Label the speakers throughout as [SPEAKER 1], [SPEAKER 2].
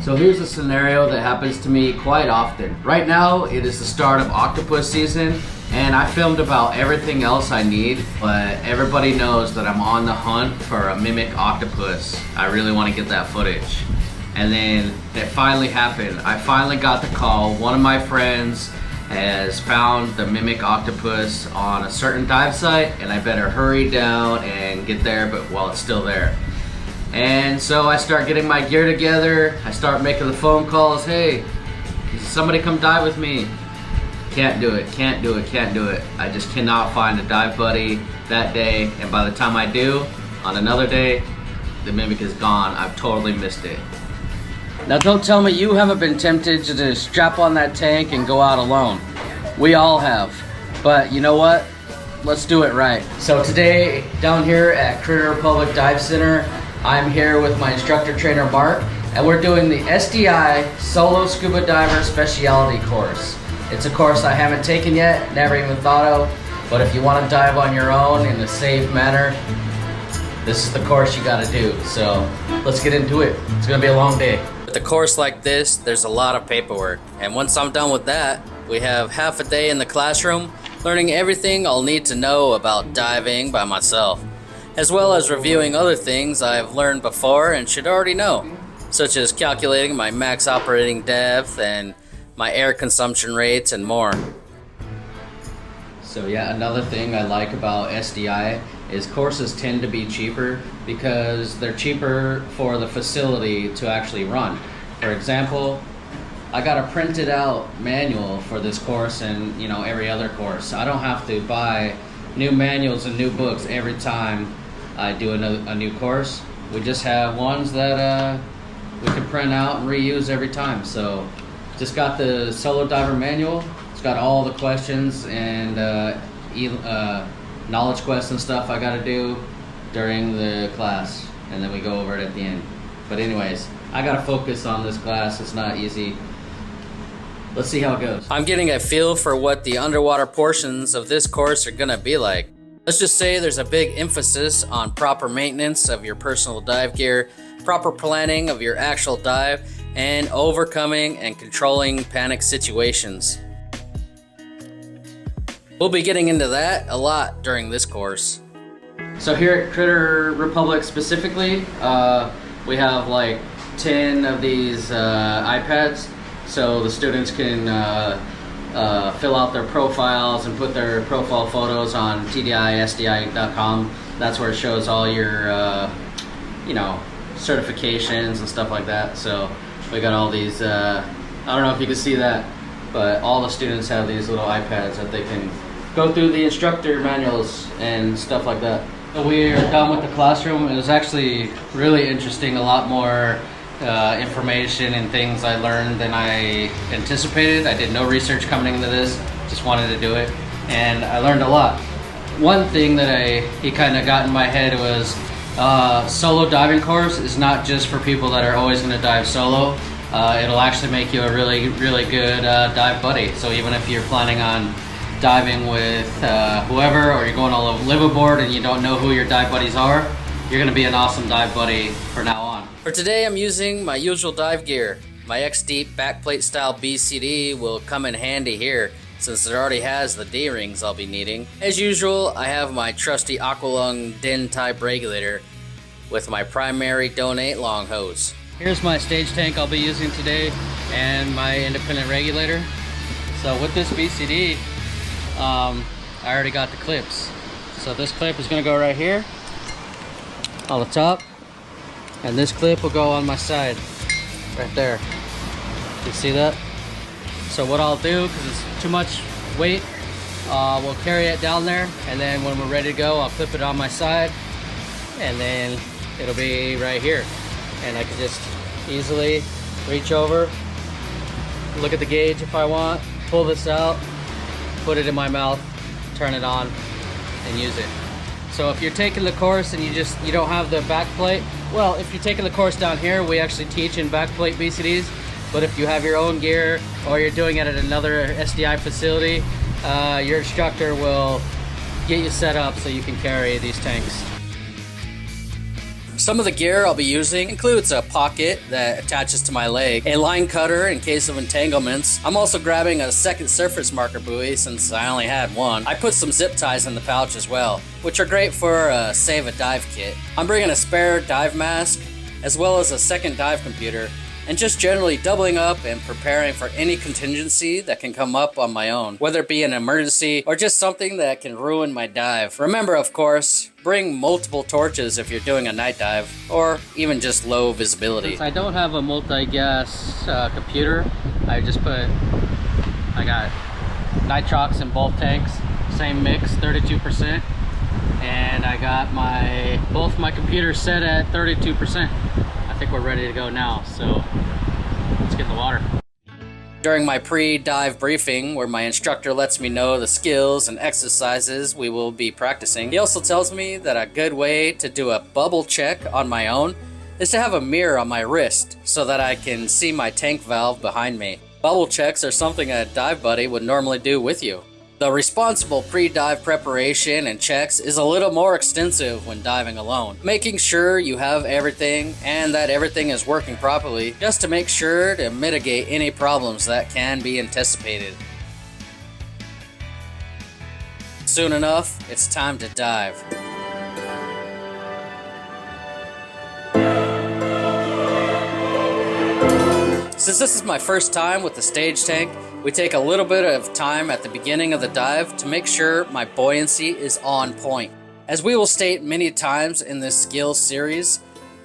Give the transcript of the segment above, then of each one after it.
[SPEAKER 1] So here's a scenario that happens to me quite often. Right now, it is the start of octopus season, and I filmed about everything else I need, but everybody knows that I'm on the hunt for a mimic octopus. I really want to get that footage. And then it finally happened. I finally got the call. One of my friends has found the mimic octopus on a certain dive site, and I better hurry down and get there, but while it's still there. And so I start getting my gear together. I start making the phone calls. Hey, somebody come dive with me. Can't do it, can't do it, can't do it. I just cannot find a dive buddy that day, and by the time I do, on another day, the mimic is gone. I've totally missed it. Now don't tell me you haven't been tempted to just strap on that tank and go out alone. We all have. But you know what? Let's do it right. So today, down here at Critter Republic Dive Center, I'm here with my instructor trainer Mark, and we're doing the SDI Solo Scuba Diver Specialty course. It's a course I haven't taken yet, never even thought of, but if you want to dive on your own in a safe manner, this is the course you gotta do. So let's get into it. It's gonna be a long day. With a course like this, there's a lot of paperwork, and once I'm done with that, we have half a day in the classroom learning everything I'll need to know about diving by myself, as well as reviewing other things I've learned before and should already know, such as calculating my max operating depth and my air consumption rates and more. So yeah, another thing I like about SDI is courses tend to be cheaper because they're cheaper for the facility to actually run. For example, I got a printed out manual for this course and every other course. I don't have to buy new manuals and new books every time I do a new course. We just have ones that we can print out and reuse every time. So just got the Solo Diver manual. It's got all the questions and knowledge quests and stuff I gotta do during the class, and then we go over it at the end. But anyways, I gotta focus on this class. It's not easy. Let's see how it goes. I'm getting a feel for what the underwater portions of this course are gonna be like. Let's just say there's a big emphasis on proper maintenance of your personal dive gear, proper planning of your actual dive, and overcoming and controlling panic situations. We'll be getting into that a lot during this course. So here at Critter Republic specifically, we have like 10 of these iPads, so the students can fill out their profiles and put their profile photos on tdisdi.com. That's where it shows all your certifications and stuff like that. So we got all these, I don't know if you can see that, but all the students have these little iPads that they can go through the instructor manuals and stuff like that. So we are done with the classroom. It was actually really interesting, a lot more information and things I learned than I anticipated. I did no research coming into this, just wanted to do it, and I learned a lot. One thing that he kind of got in my head was solo diving course is not just for people that are always going to dive solo. It'll actually make you a really, really good dive buddy. So even if you're planning on diving with whoever, or you're going to live aboard and you don't know who your dive buddies are, you're going to be an awesome dive buddy for now on. For today, I'm using my usual dive gear. My X-Deep backplate style BCD will come in handy here, since it already has the D-rings I'll be needing. As usual, I have my trusty Aqualung DIN type regulator with my primary Donate long hose. Here's my stage tank I'll be using today and my independent regulator. So with this BCD, I already got the clips. So this clip is going to go right here on the top, and this clip will go on my side right there. You see that? So what I'll do, because it's too much weight, we'll carry it down there, and then when we're ready to go, I'll clip it on my side, and then it'll be right here, and I can just easily reach over, look at the gauge if I want, pull this out, put it in my mouth, turn it on, and use it. So if you're taking the course and you don't have the back plate, well, if you're taking the course down here, we actually teach in back plate BCDs. But if you have your own gear or you're doing it at another SDI facility, your instructor will get you set up so you can carry these tanks.
[SPEAKER 2] Some of the gear I'll be using includes a pocket that attaches to my leg, a line cutter in case of entanglements. I'm also grabbing a second surface marker buoy since I only had one. I put some zip ties in the pouch as well, which are great for a save a dive kit. I'm bringing a spare dive mask as well as a second dive computer, and just generally doubling up and preparing for any contingency that can come up on my own, whether it be an emergency or just something that can ruin my dive. Remember, of course, bring multiple torches if you're doing a night dive, or even just low visibility.
[SPEAKER 1] Since I don't have a multi-gas computer, I got nitrox in both tanks, same mix, 32%, and I got both my computers set at 32%. I think we're ready to go now, so let's get in the water.
[SPEAKER 2] During my pre-dive briefing, where my instructor lets me know the skills and exercises we will be practicing, he also tells me that a good way to do a bubble check on my own is to have a mirror on my wrist so that I can see my tank valve behind me. Bubble checks are something a dive buddy would normally do with you. The responsible pre-dive preparation and checks is a little more extensive when diving alone. Making sure you have everything and that everything is working properly, just to make sure to mitigate any problems that can be anticipated. Soon enough, it's time to dive. Since this is my first time with the stage tank, we take a little bit of time at the beginning of the dive to make sure my buoyancy is on point. As we will state many times in this skill series,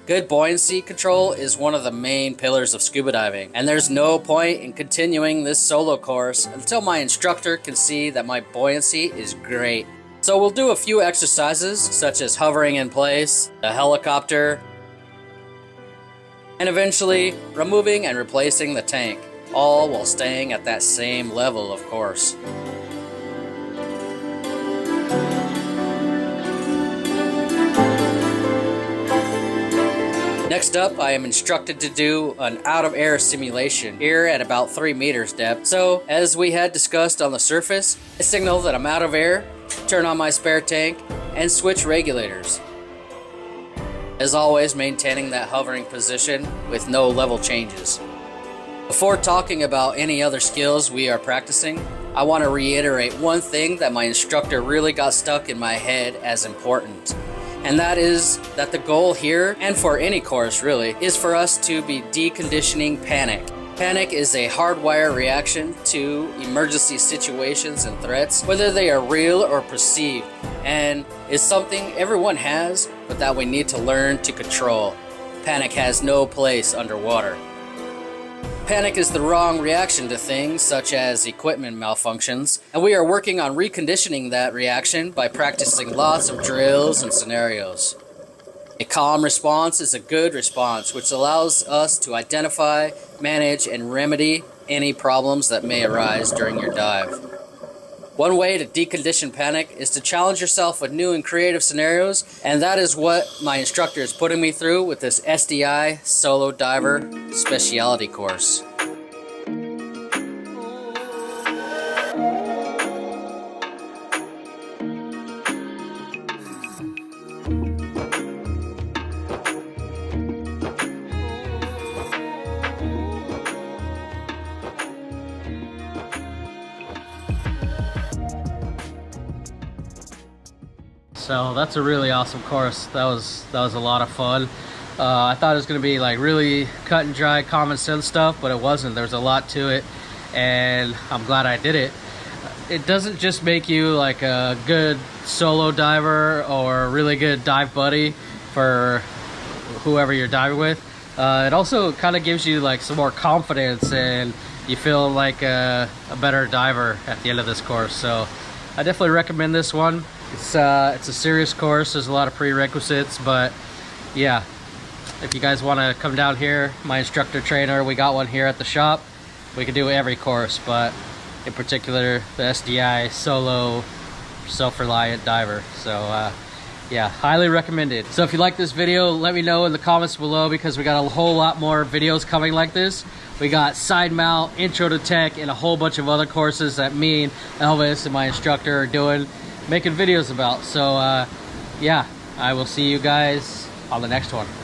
[SPEAKER 2] good buoyancy control is one of the main pillars of scuba diving, and there's no point in continuing this solo course until my instructor can see that my buoyancy is great. So we'll do a few exercises such as hovering in place, the helicopter, and eventually removing and replacing the tank, all while staying at that same level, of course. Next up, I am instructed to do an out-of-air simulation here at about 3 meters depth. So, as we had discussed on the surface, I signal that I'm out of air, turn on my spare tank, and switch regulators. As always, maintaining that hovering position with no level changes. Before talking about any other skills we are practicing, I want to reiterate one thing that my instructor really got stuck in my head as important. And that is that the goal here, and for any course really, is for us to be deconditioning panic. Panic is a hardwired reaction to emergency situations and threats, whether they are real or perceived, and is something everyone has, but that we need to learn to control. Panic has no place underwater. Panic is the wrong reaction to things such as equipment malfunctions, and we are working on reconditioning that reaction by practicing lots of drills and scenarios. A calm response is a good response, which allows us to identify, manage, and remedy any problems that may arise during your dive. One way to decondition panic is to challenge yourself with new and creative scenarios, and that is what my instructor is putting me through with this SDI Solo Diver specialty course.
[SPEAKER 1] So that's a really awesome course. That was a lot of fun. I thought it was going to be like really cut and dry common sense stuff, but it wasn't. There's a lot to it, and I'm glad I did it. It doesn't just make you like a good solo diver or a really good dive buddy for whoever you're diving with. It also kind of gives you like some more confidence, and you feel like a better diver at the end of this course. So I definitely recommend this one. It's a serious course. There's a lot of prerequisites, but yeah, if you guys want to come down here, my instructor trainer, we got one here at the shop. We can do every course, but in particular the SDI Solo Self-Reliant Diver. So yeah, highly recommended. So if you like this video, let me know in the comments below, because we got a whole lot more videos coming like this. We got side mount, intro to tech, and a whole bunch of other courses that me and Elvis and my instructor are making videos about. So yeah, I will see you guys on the next one.